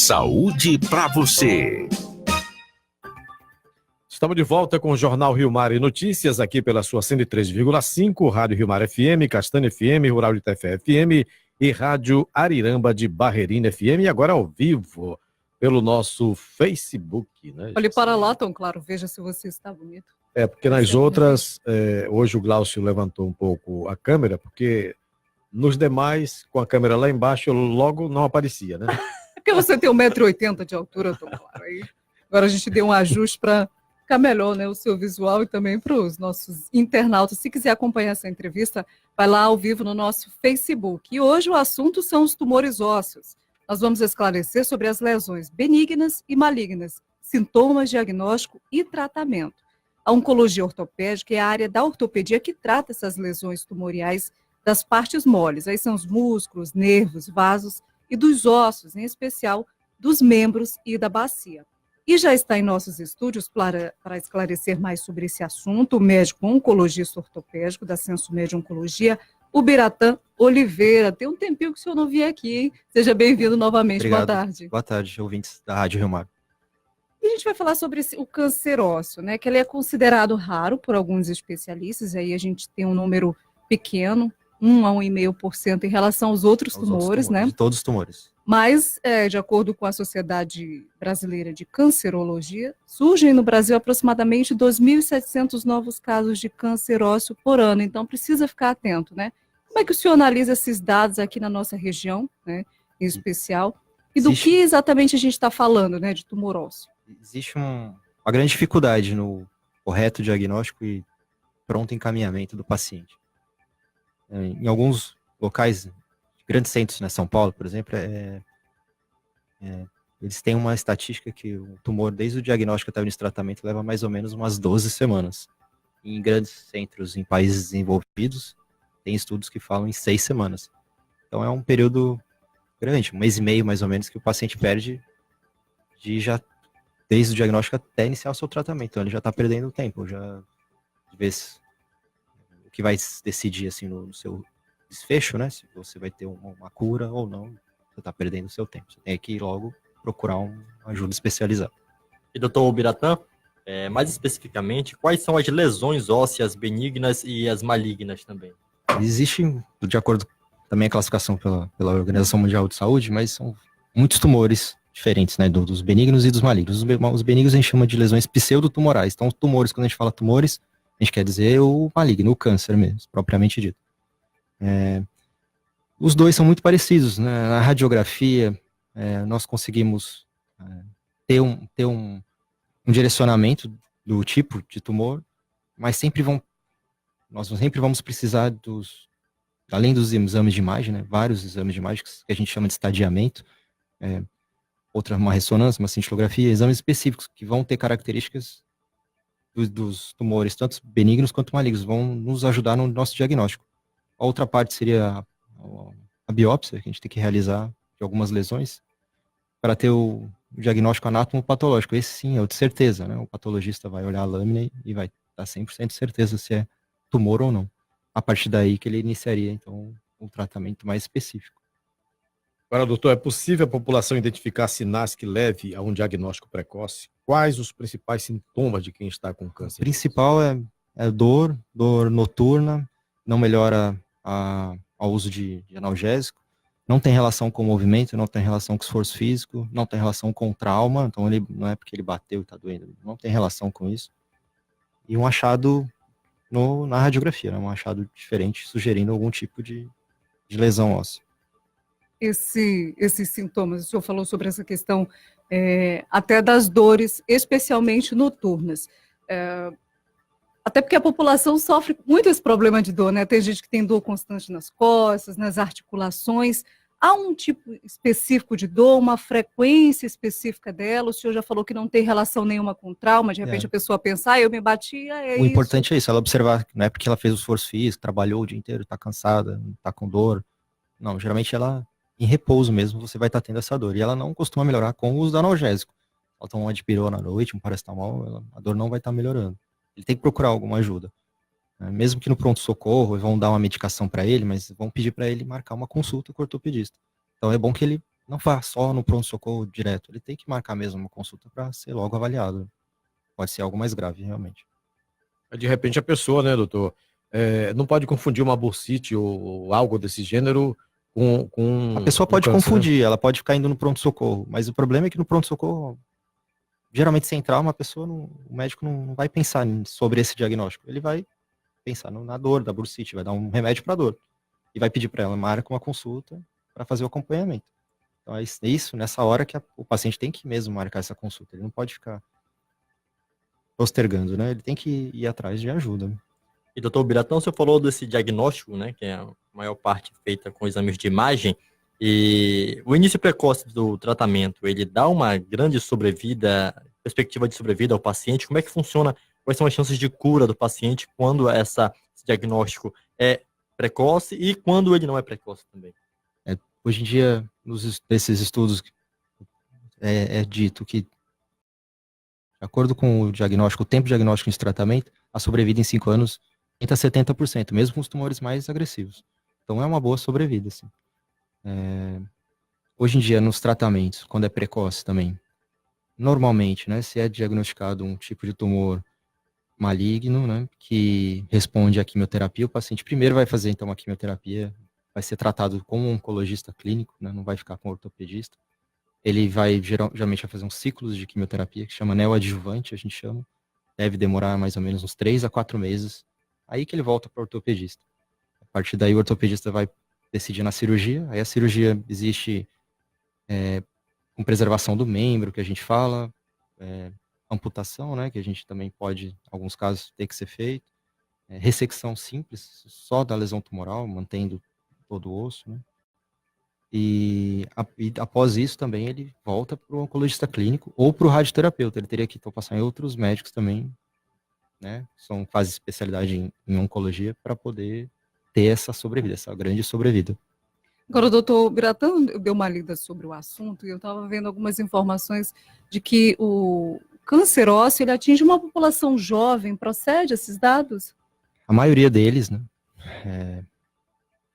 Saúde para você. Estamos de volta com o Jornal Rio Mar e Notícias, aqui pela sua 103,5, Rádio Rio Mar FM, Castanha FM, Rural de Tefé FM e Rádio Ariramba de Barrerina FM, e agora ao vivo pelo nosso Facebook, né? Olhe para lá, Tom Claro, veja se você está bonito. Porque nas outras, hoje o Glaucio levantou um pouco a câmera, porque nos demais, com a câmera lá embaixo, logo não aparecia, né? Porque você tem 1,80 m de altura, Tom Claro. Aí, agora a gente deu um ajuste para ficar melhor, né, o seu visual e também para os nossos internautas. Se quiser acompanhar essa entrevista, vai lá ao vivo no nosso Facebook. E hoje o assunto são os tumores ósseos. Nós vamos esclarecer sobre as lesões benignas e malignas, sintomas, diagnóstico e tratamento. A oncologia ortopédica é a área da ortopedia que trata essas lesões tumoriais das partes moles. Aí são os músculos, nervos, vasos e dos ossos, em especial dos membros e da bacia. E já está em nossos estúdios para esclarecer mais sobre esse assunto, o médico oncologista ortopédico da Senso Médio Oncologia, o Biratã Oliveira. Tem um tempinho que o senhor não vinha aqui, hein? Seja bem-vindo novamente. Obrigado. Boa tarde. Boa tarde, ouvintes da Rádio Rio Mar. E a gente vai falar sobre o câncer ósseo, né? Que ele é considerado raro por alguns especialistas, aí a gente tem um número pequeno, 1 a 1,5% em relação aos outros tumores, né? De todos os tumores. Mas, de acordo com a Sociedade Brasileira de Cancerologia, surgem no Brasil aproximadamente 2.700 novos casos de câncer ósseo por ano. Então, precisa ficar atento, né? Como é que o senhor analisa esses dados aqui na nossa região, né, em especial? E do que exatamente a gente está falando, né, de tumor ósseo? Existe uma grande dificuldade no correto diagnóstico e pronto encaminhamento do paciente. Em alguns locais, grandes centros, né, São Paulo, por exemplo, eles têm uma estatística que o tumor, desde o diagnóstico até o início do tratamento, leva mais ou menos umas 12 semanas. Em grandes centros, em países desenvolvidos, tem estudos que falam em 6 semanas. Então é um período grande, 1 mês e meio mais ou menos, que o paciente perde desde o diagnóstico até iniciar o seu tratamento. Então ele já está perdendo tempo, de vez o que vai decidir assim no seu desfecho, né? Se você vai ter uma cura ou não, você está perdendo o seu tempo. Você tem que ir logo procurar uma ajuda especializada. E doutor Biratã, mais especificamente, quais são as lesões ósseas benignas e as malignas também? Existe, de acordo também a classificação pela Organização Mundial de Saúde, mas são muitos tumores diferentes, né? Dos benignos e dos malignos. Os benignos a gente chama de lesões pseudotumorais. Então, os tumores, quando a gente fala tumores, a gente quer dizer o maligno, o câncer mesmo, propriamente dito. Os dois são muito parecidos, né? Na radiografia, nós conseguimos ter um direcionamento do tipo de tumor, mas nós sempre vamos precisar além dos exames de imagem, né? Vários exames de imagem que a gente chama de estadiamento, uma ressonância, uma cintilografia, exames específicos que vão ter características dos tumores, tanto benignos quanto malignos, vão nos ajudar no nosso diagnóstico. A outra parte seria a biópsia, que a gente tem que realizar de algumas lesões, para ter o diagnóstico anátomo-patológico. Esse sim é o de certeza, né? O patologista vai olhar a lâmina e vai dar 100% de certeza se é tumor ou não. A partir daí que ele iniciaria, então, um tratamento mais específico. Agora, doutor, é possível a população identificar sinais que leve a um diagnóstico precoce? Quais os principais sintomas de quem está com câncer? O principal é dor noturna, não melhora ao uso de analgésico, não tem relação com o movimento, não tem relação com o esforço físico, não tem relação com o trauma, então não é porque ele bateu e está doendo, não tem relação com isso. E um achado na radiografia, né? Um achado diferente, sugerindo algum tipo de lesão óssea. Esses sintomas, o senhor falou sobre essa questão até das dores, especialmente noturnas. Até porque a população sofre muito esse problema de dor, né? Tem gente que tem dor constante nas costas, nas articulações. Há um tipo específico de dor, uma frequência específica dela? O senhor já falou que não tem relação nenhuma com trauma, de repente a pessoa pensa, eu me bati, O importante é isso, ela observar, não é porque ela fez o esforço físico, trabalhou o dia inteiro, está cansada, está com dor. Não, geralmente ela, em repouso mesmo, você vai estar tendo essa dor. E ela não costuma melhorar com o uso do analgésico. Ela toma uma dipirona à noite, um paracetamol, a dor não vai estar melhorando. Ele tem que procurar alguma ajuda. Mesmo que no pronto-socorro, vão dar uma medicação para ele, mas vão pedir para ele marcar uma consulta com o ortopedista. Então é bom que ele não vá só no pronto-socorro direto. Ele tem que marcar mesmo uma consulta para ser logo avaliado. Pode ser algo mais grave, realmente. De repente a pessoa, né, doutor, não pode confundir uma bursite ou algo desse gênero com A pessoa pode câncer, confundir, né? ela pode ficar indo no pronto-socorro, mas o problema é que no pronto-socorro, geralmente sem trauma, a pessoa o médico não vai pensar sobre esse diagnóstico. Ele vai pensar na dor da bursite, vai dar um remédio para dor e vai pedir para ela, marca uma consulta para fazer o acompanhamento. Então é isso, nessa hora que o paciente tem que mesmo marcar essa consulta. Ele não pode ficar postergando, né? Ele tem que ir atrás de ajuda. E, doutor Biratão, você falou desse diagnóstico, né, que é a maior parte feita com exames de imagem, e o início precoce do tratamento, ele dá uma grande sobrevida, perspectiva de sobrevida ao paciente? Como é que funciona? Quais são as chances de cura do paciente quando esse diagnóstico é precoce e quando ele não é precoce também? Hoje em dia, nesses estudos, é dito que, de acordo com o diagnóstico, o tempo diagnóstico de tratamento, a sobrevida em 5 anos tenta 70%, mesmo com os tumores mais agressivos. Então é uma boa sobrevida, assim. Hoje em dia, nos tratamentos, quando é precoce também, normalmente, né, se é diagnosticado um tipo de tumor maligno, né, que responde à quimioterapia, o paciente primeiro vai fazer, então, a quimioterapia, vai ser tratado como um oncologista clínico, né, não vai ficar com ortopedista. Ele vai, geralmente, vai fazer uns ciclos de quimioterapia, que chama neoadjuvante, a gente chama. Deve demorar mais ou menos uns 3 a 4 meses. Aí que ele volta para o ortopedista. A partir daí, o ortopedista vai decidir na cirurgia. Aí a cirurgia existe com preservação do membro, que a gente fala, amputação, né, que a gente também pode, em alguns casos, ter que ser feito. Ressecção simples, só da lesão tumoral, mantendo todo o osso, né? E após isso também ele volta para o oncologista clínico ou para o radioterapeuta. Ele teria que então, passar em outros médicos também, né? São quase especialidade em oncologia para poder ter essa sobrevida, essa grande sobrevida. Agora, o doutor Biratão deu uma lida sobre o assunto e eu estava vendo algumas informações de que o câncer ósseo ele atinge uma população jovem. Procede esses dados? A maioria deles, né?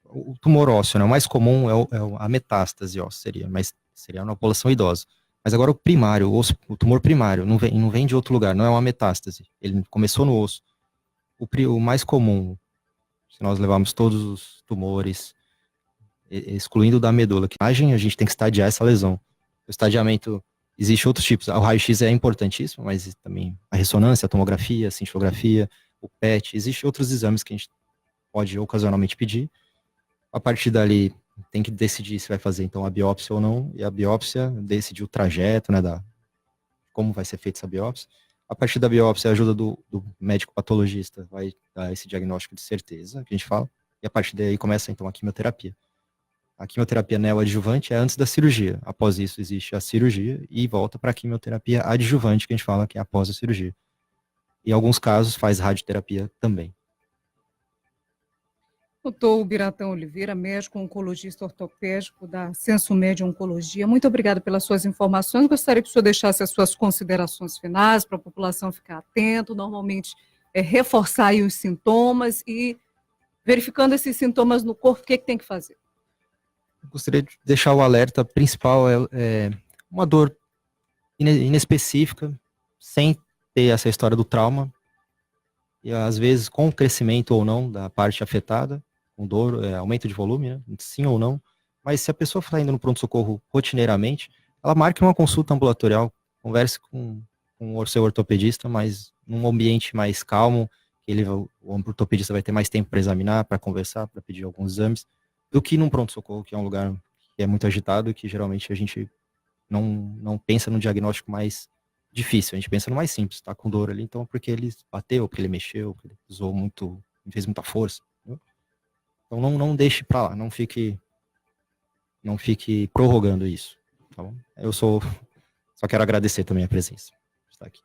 O tumor ósseo, né? O mais comum é a metástase óssea, mas seria na população idosa. Mas agora o primário, o tumor primário, não vem de outro lugar, não é uma metástase. Ele começou no osso. O mais comum, se nós levarmos todos os tumores, excluindo o da medula, a gente tem que estadiar essa lesão. O estadiamento, existe outros tipos. O raio-x é importantíssimo, mas também a ressonância, a tomografia, a cintilografia, o PET, existem outros exames que a gente pode ocasionalmente pedir. A partir dali, tem que decidir se vai fazer, então, a biópsia ou não, e a biópsia decidir o trajeto, né, como vai ser feita essa biópsia. A partir da biópsia, a ajuda do médico patologista vai dar esse diagnóstico de certeza, que a gente fala, e a partir daí começa, então, a quimioterapia. A quimioterapia neoadjuvante é antes da cirurgia. Após isso, existe a cirurgia e volta para a quimioterapia adjuvante, que a gente fala que é após a cirurgia. Em alguns casos, faz radioterapia também. Doutor Biratão Oliveira, médico oncologista ortopédico da Sensomed Oncologia, muito obrigada pelas suas informações. Gostaria que o senhor deixasse as suas considerações finais para a população ficar atento, normalmente reforçar aí os sintomas e verificando esses sintomas no corpo, o que tem que fazer? Eu gostaria de deixar o alerta principal, é uma dor inespecífica, sem ter essa história do trauma, e às vezes com crescimento ou não da parte afetada, com dor, aumento de volume, né? Sim ou não, mas se a pessoa está indo no pronto-socorro rotineiramente, ela marque uma consulta ambulatorial, converse com o seu ortopedista, mas num ambiente mais calmo, o ortopedista vai ter mais tempo para examinar, para conversar, para pedir alguns exames, do que num pronto-socorro, que é um lugar que é muito agitado e que geralmente a gente não pensa no diagnóstico mais difícil, a gente pensa no mais simples, tá com dor ali, então porque ele bateu, porque ele mexeu, porque ele usou muito, fez muita força, entendeu? Então não deixe pra lá, não fique prorrogando isso, tá bom? Só quero agradecer também a presença, de estar aqui.